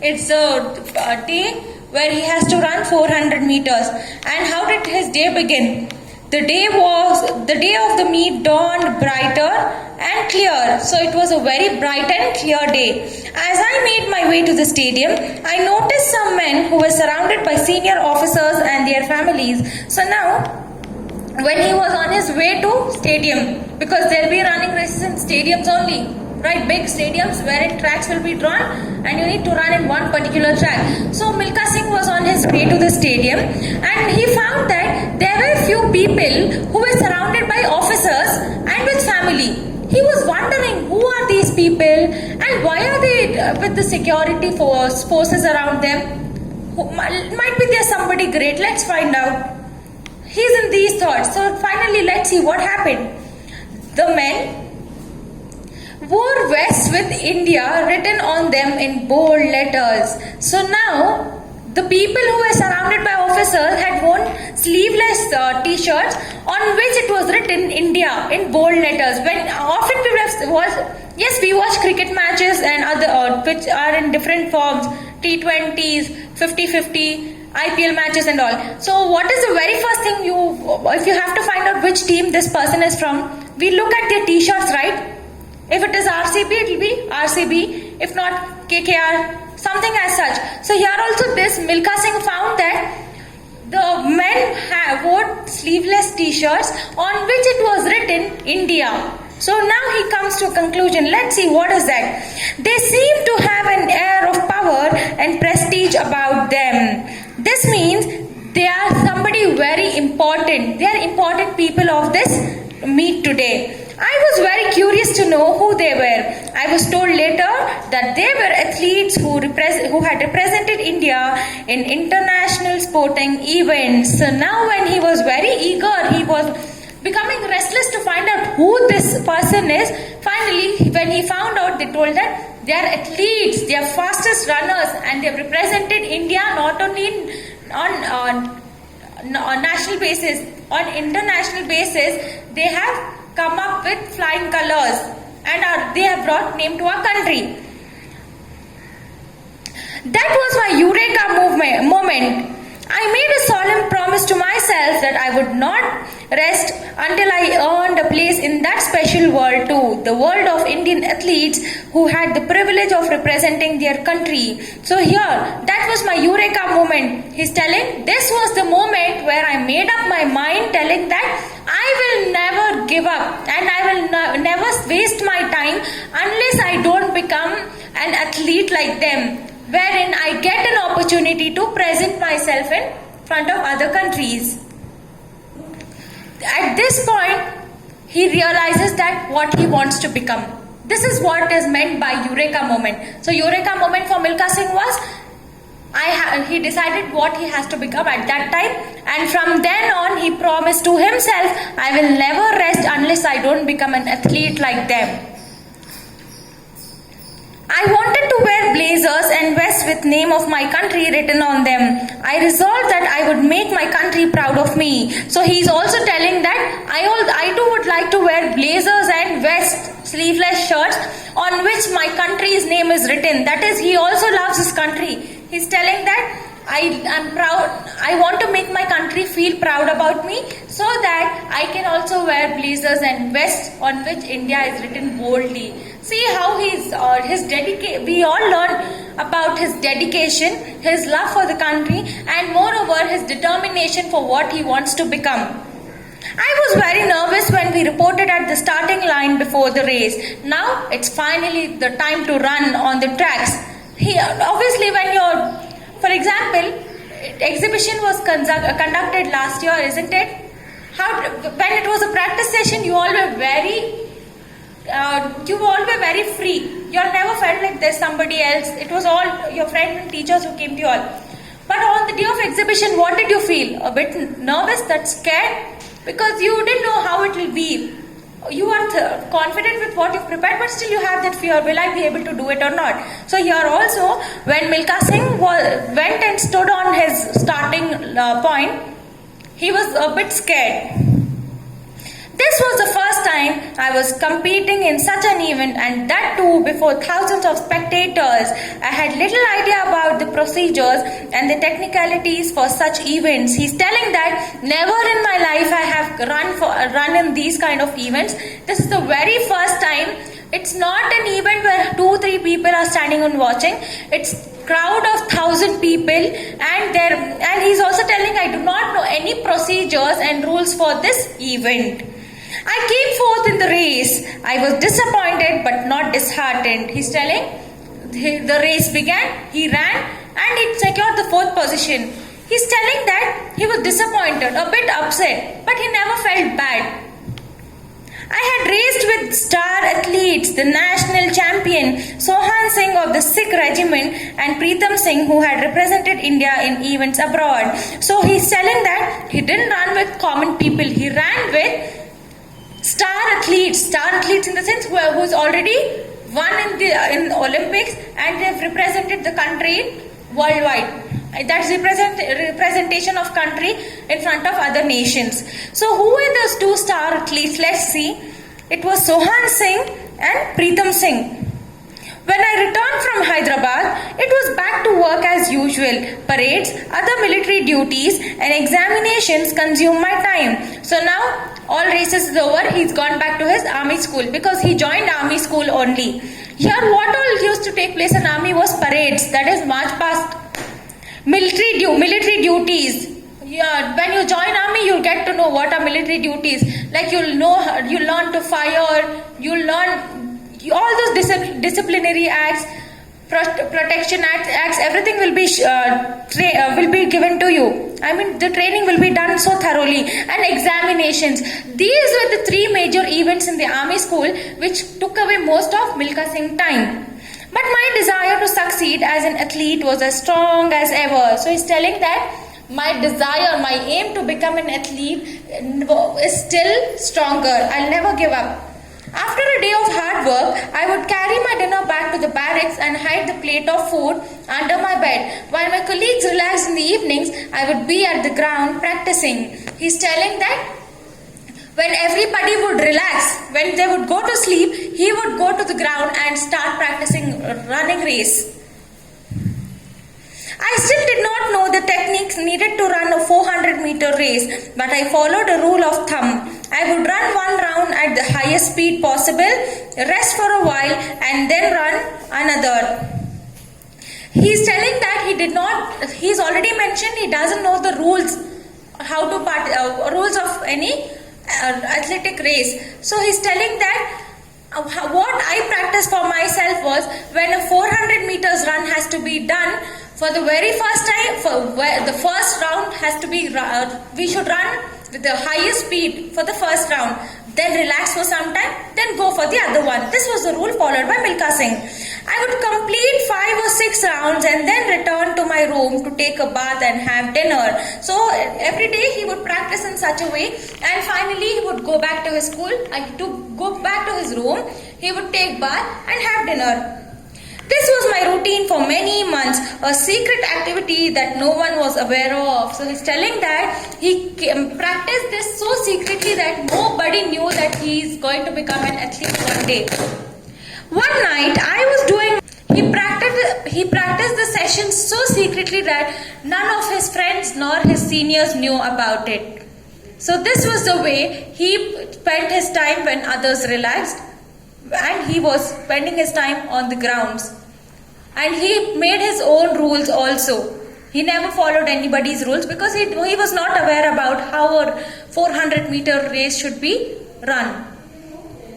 It's a day where he has to run 400 meters. And how did his day begin? The day of the meet dawned brighter and clear. So it was a very bright and clear day. As I made my way to the stadium, I noticed some men who were surrounded by senior officers and their families. So now, when he was on his way to stadium, because they'll be running races in stadiums only, right? Big stadiums wherein tracks will be drawn and you need to run in one particular track. So Milkha Singh was on his way to the stadium and he found that there were few people who were surrounded by officers and with family. He was wondering who are these people and why are they with the security forces around them. Might be there's somebody great. Let's find out. He's in these thoughts. So finally, let's see what happened. The men wore vests with India written on them in bold letters. So now, the people who were surrounded by officers had worn sleeveless t-shirts on which it was written India in bold letters. When often we watch cricket matches and other which are in different forms, T20s, 50-50. IPL matches and all. So what is the very first thing if you have to find out which team this person is from, we look at their t-shirts, right? If it is RCB, it will be RCB. If not, KKR, something as such. So here also this Milkha Singh found that the men wore sleeveless t-shirts on which it was written India. So now he comes to a conclusion. Let's see what is that. They seem to have an air of power and prestige about them. This means they are somebody very important. They are important people of this meet today. I was very curious to know who they were. I was told later that they were athletes who had represented India in international sporting events. So now when he was very eager, he was becoming restless to find out who this person is. Finally, when he found out, they told that they are athletes, they are fastest runners and they have represented India not only on national basis, on international basis, they have come up with flying colors and they have brought name to our country. That was my Eureka moment. I made a solemn promise to myself that I would not rest until I earned a place in that special world too, the world of Indian athletes who had the privilege of representing their country. So here, that was my Eureka moment. He's telling, this was the moment where I made up my mind, telling that I will never give up and I will never waste my time unless I don't become an athlete like them, wherein I get an opportunity to present myself in front of other countries. At this point, he realizes that what he wants to become. This is what is meant by Eureka moment. So Eureka moment for Milkha Singh was, he decided what he has to become at that time, and from then on he promised to himself, I will never rest unless I don't become an athlete like them. I wanted to wear blazers and vests with name of my country written on them. I resolved that I would make my country proud of me. So he's also telling that I too would like to wear blazers and vests, sleeveless shirts on which my country's name is written. That is, he also loves his country. He's telling that I am proud. I want to make my country feel proud about me, so that I can also wear blazers and vests on which India is written boldly. See how we all learn about his dedication, his love for the country, and moreover his determination for what he wants to become. I was very nervous when we reported at the starting line before the race. Now it's finally the time to run on the tracks. Obviously for example, exhibition was conducted last year, isn't it? When it was a practice session, you all were very free. You all never felt like there's somebody else. It was all your friends and teachers who came to you all. But on the day of exhibition, what did you feel? A bit nervous, scared? Because you didn't know how it will be. You are confident with what you've prepared, but still you have that fear, will I be able to do it or not? So here also, when Milkha Singh went and stood on his starting point, he was a bit scared. This was the first time I was competing in such an event, and that too before thousands of spectators. I had little idea about the procedures and the technicalities for such events. He's telling that never in my life I have run in these kind of events. This is the very first time. It's not an event where 2-3 people are standing and watching. It's crowd of 1,000 people, and he's also telling I do not know any procedures and rules for this event. I came fourth in the race. I was disappointed but not disheartened. He's telling the race began, he ran, and he secured the fourth position. He's telling that he was disappointed, a bit upset, but he never felt bad. I had raced with star athletes, the national champion Sohan Singh of the Sikh regiment and Preetham Singh, who had represented India in events abroad. So he's telling that he didn't run with common people, he ran with star athletes in the sense who's already won in Olympics, and they've represented the country worldwide. That's representation of country in front of other nations. So who were those two star athletes? Let's see. It was Sohan Singh and Preetham Singh. When I returned from Hyderabad, it was back to work as usual. Parades, other military duties and examinations consumed my time. So now all races is over. He's gone back to his army school because he joined army school only. Here what all used to take place in army was parades, that is march past. Military duties. Yeah, when you join army, you get to know what are military duties. Like you'll learn to fire, you'll learn all those disciplinary acts, protection acts. Everything will be given to you. I mean, the training will be done so thoroughly, and examinations. These were the three major events in the army school, which took away most of Milkha Singh's time. But my desire to succeed as an athlete was as strong as ever. So he's telling that my desire, my aim to become an athlete is still stronger. I'll never give up. After a day of hard work, I would carry my dinner back to the barracks and hide the plate of food under my bed. While my colleagues relaxed in the evenings, I would be at the ground practicing. He's telling that when everybody would relax, when they would go to sleep, he would go to the ground and start practicing running race. I still did not know the techniques needed to run a 400-meter race, but I followed a rule of thumb. I would run one round at the highest speed possible, rest for a while, and then run another. He's telling that he's already mentioned he doesn't know the rules, rules of any athletic race. So he's telling that what I practiced for myself was when a 400 meters run has to be done, for the very first time, the first round has to be, we should run with the highest speed for the first round, then relax for some time, then go for the other one. This was the rule followed by Milkha Singh. I would complete 5 or 6 rounds and then return to my room to take a bath and have dinner. So every day he would practice in such a way, and finally he would go back to his school, to go back to his room, he would take bath and have dinner. This was my routine for many months, a secret activity that no one was aware of. So he's telling that he practiced this so secretly that nobody knew that he is going to become an athlete one day. One night he practiced the session so secretly that none of his friends nor his seniors knew about it. So this was the way he spent his time when others relaxed, and he was spending his time on the grounds. And he made his own rules also. He never followed anybody's rules because he was not aware about how a 400-meter race should be run.